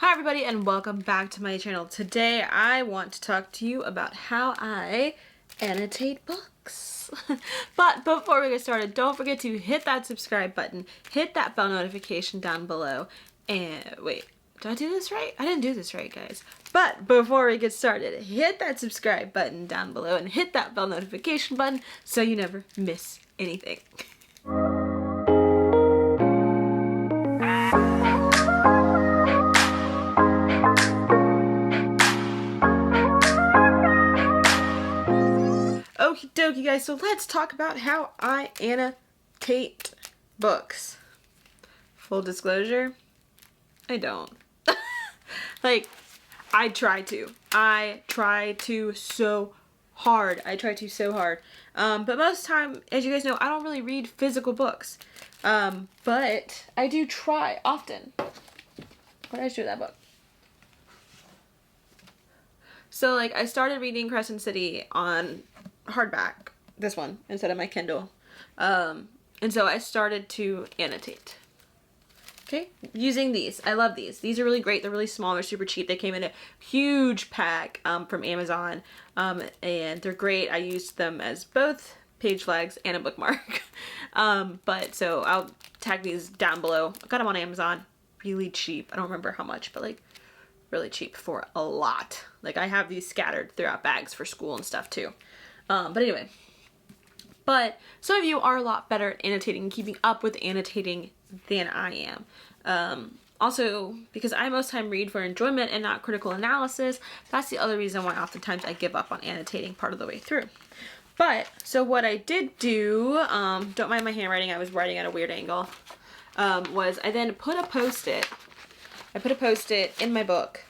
Hi everybody and welcome back to my channel. Today I want to talk to you about how I annotate books. But before we get started, don't forget to hit that subscribe button, hit that bell notification down below, and wait, did I do this right? I didn't do this right, guys. But before we get started, hit that subscribe button down below and hit that bell notification button so you never miss anything. Okie dokie, guys, so let's talk about how I annotate books. Full disclosure, I don't. Like, I try to so hard. But most of the time, as you guys know, I don't really read physical books. But I do try often. What did I just do with that book? So, like, I started reading Crescent City on hardback, this one, instead of my Kindle. And so I started to annotate. Okay, using these. I love these. These are really great. They're really small. They're super cheap. They came in a huge pack from Amazon. And they're great. I used them as both page flags and a bookmark. But so I'll tag these down below. I got them on Amazon. Really cheap. I don't remember how much, but like really cheap for a lot. Like I have these scattered throughout bags for school and stuff too. But anyway, but some of you are a lot better at annotating and keeping up with annotating than I am. Also, because I most time read for enjoyment and not critical analysis, that's the other reason why oftentimes I give up on annotating part of the way through. But, so what I did do, don't mind my handwriting, I was writing at a weird angle, was I then put a post-it, in my book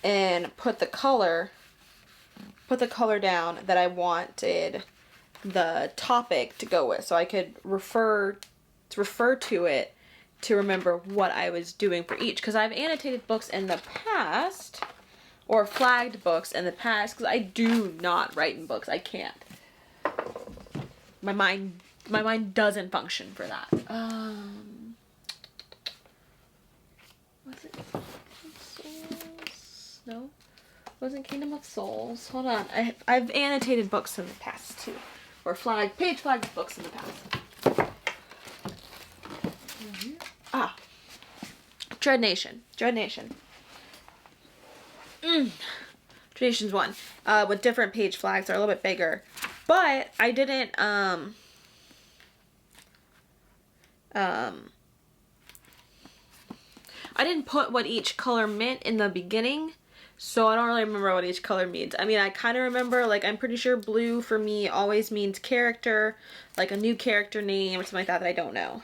and put the color down that I wanted the topic to go with, so I could refer to it to remember what I was doing for each, because I've annotated books in the past or flagged books in the past, because I do not write in books. I can't. My mind doesn't function for that. Was it Souls? No. Wasn't Kingdom of Souls. Hold on. I've annotated books in the past too. Or page flagged books in the past. Ah. Dread Nation. Dread Nation's one. With different page flags. They're a little bit bigger. But I didn't I didn't put what each color meant in the beginning. So I don't really remember what each color means. I mean, I kind of remember, like, I'm pretty sure blue for me always means character, like a new character name or something like that I don't know.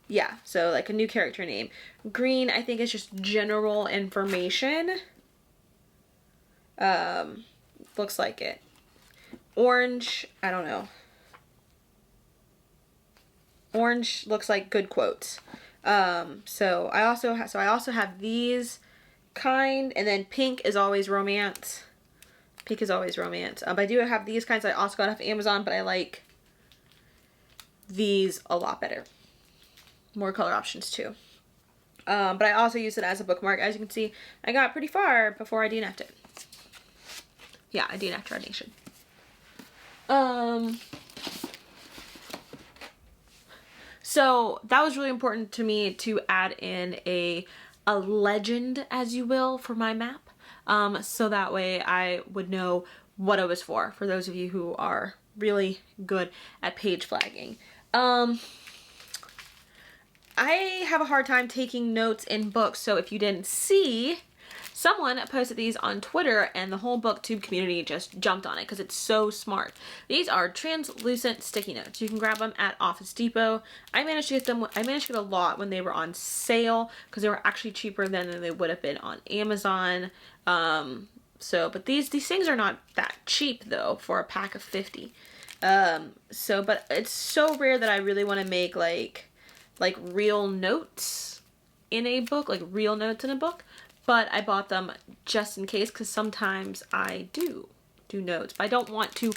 Yeah, so like a new character name. Green, I think, is just general information. Looks like it. Orange, I don't know. Orange looks like good quotes. So I also have these kind, and then pink is always romance. But I do have these kinds I also got off Amazon, but I like these a lot better. More color options too. But I also use it as a bookmark. As you can see, I got pretty far before I DNF'd it. Yeah, I DNF'd Dread Nation. So that was really important to me to add in a legend, as you will, for my map. So that way I would know what it was for those of you who are really good at page flagging. I have a hard time taking notes in books, so if you didn't see, someone posted these on Twitter and the whole booktube community just jumped on it because it's so smart. These are translucent sticky notes. You can grab them at Office Depot. I managed to get a lot when they were on sale because they were actually cheaper than they would have been on Amazon. But these things are not that cheap though for a pack of 50. But it's so rare that I really want to make like real notes in a book, but I bought them just in case, because sometimes I do notes, but I don't want to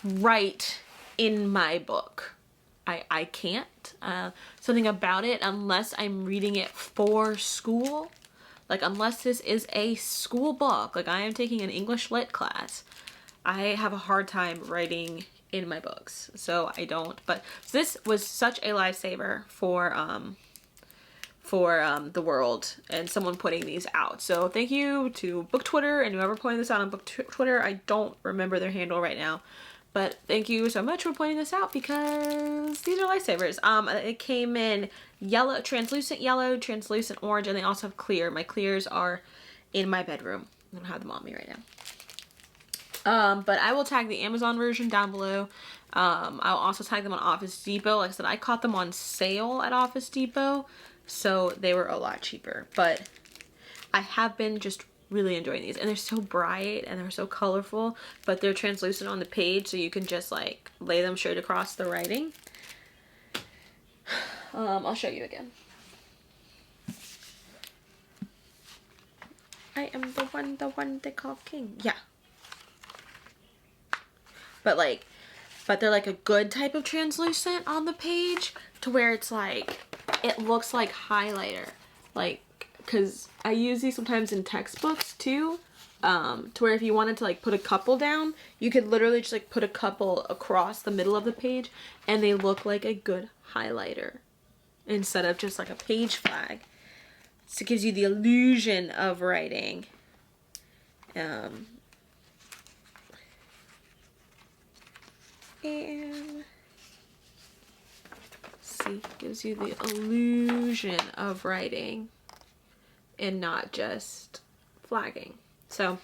write in my book. I can't. Something about it, unless I'm reading it for school, Like, unless this is a school book, like I am taking an English lit class, I have a hard time writing in my books. So I don't, but this was such a lifesaver for the world and someone putting these out. So thank you to Book Twitter and whoever pointed this out on Book Twitter. I don't remember their handle right now, but thank you so much for pointing this out because these are lifesavers. It came in yellow, translucent orange, and they also have clear. My clears are in my bedroom. I don't have them on me right now. But I will tag the Amazon version down below. I'll also tag them on Office Depot. Like I said, I caught them on sale at Office Depot, so they were a lot cheaper. But I have been just really enjoying these, and they're so bright and they're so colorful, but they're translucent on the page, so you can just like lay them straight across the writing. I'll show you again. I am the one they call king. Yeah. But they're like a good type of translucent on the page to where it's like, it looks like highlighter. Like, cause I use these sometimes in textbooks too, to where if you wanted to like put a couple down, you could literally just like put a couple across the middle of the page and they look like a good highlighter instead of just like a page flag. So it gives you the illusion of writing. And see, gives you the illusion of writing and not just flagging. So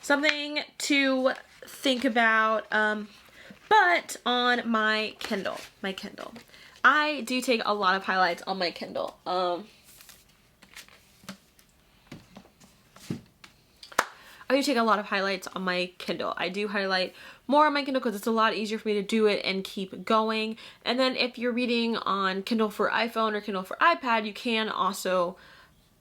something to think about. But on my Kindle, I do take a lot of highlights on my Kindle. I do take a lot of highlights on my Kindle. I do highlight more on my Kindle because it's a lot easier for me to do it and keep going. And then if you're reading on Kindle for iPhone or Kindle for iPad, you can also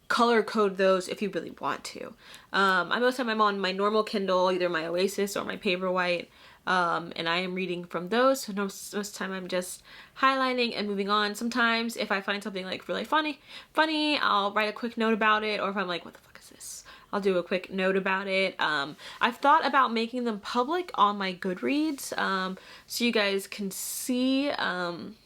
color code those if you really want to. Most of the time I'm on my normal Kindle, either my Oasis or my Paperwhite, and I am reading from those. So most of the time I'm just highlighting and moving on. Sometimes if I find something like really funny, I'll write a quick note about it, or if I'm like, what the fuck is this? I'll do a quick note about it. I've thought about making them public on my Goodreads, so you guys can see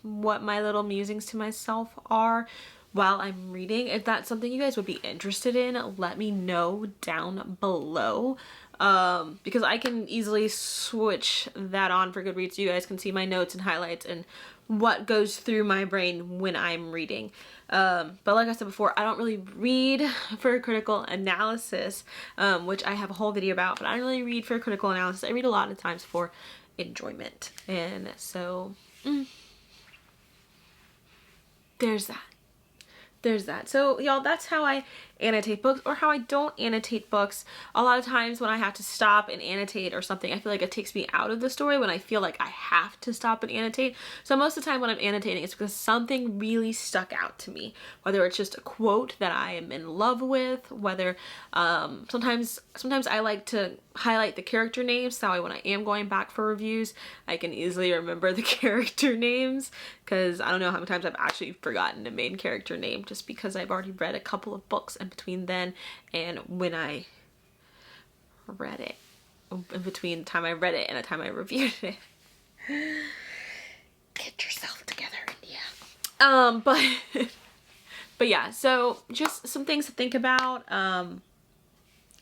what my little musings to myself are while I'm reading. If that's something you guys would be interested in, let me know down below, because I can easily switch that on for Goodreads so you guys can see my notes and highlights and what goes through my brain when I'm reading. But like I said before, I don't really read for critical analysis, which I have a whole video about, but I don't really read for critical analysis. I read a lot of times for enjoyment. And so there's that. So y'all, that's how I annotate books, or how I don't annotate books. A lot of times when I have to stop and annotate or something, I feel like it takes me out of the story when I feel like I have to stop and annotate. So most of the time when I'm annotating, it's because something really stuck out to me, whether it's just a quote that I am in love with, whether sometimes I like to highlight the character names, so when I am going back for reviews, I can easily remember the character names, because I don't know how many times I've actually forgotten a main character name just because I've already read a couple of books in between then and when I read it, in between the time I read it and the time I reviewed it. Get yourself together, India. But yeah, so just some things to think about. Like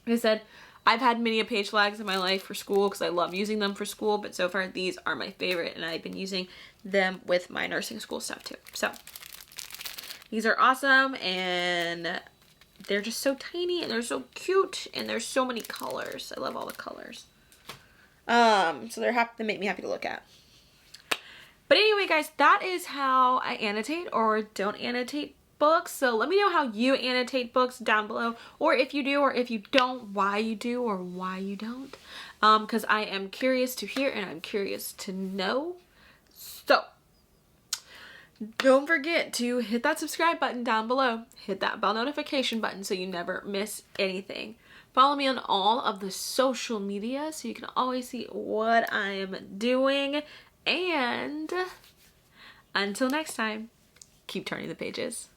I said, I've had many page flags in my life for school because I love using them for school, but so far these are my favorite, and I've been using them with my nursing school stuff too. So these are awesome, and they're just so tiny, and they're so cute, and there's so many colors. I love all the colors. So they make me happy to look at. But anyway, guys, that is how I annotate or don't annotate books. So let me know how you annotate books down below, or if you do or if you don't, why you do or why you don't, because I am curious to hear and I'm curious to know. So don't forget to hit that subscribe button down below, hit that bell notification button so you never miss anything. Follow me on all of the social media so you can always see what I am doing, and until next time, keep turning the pages.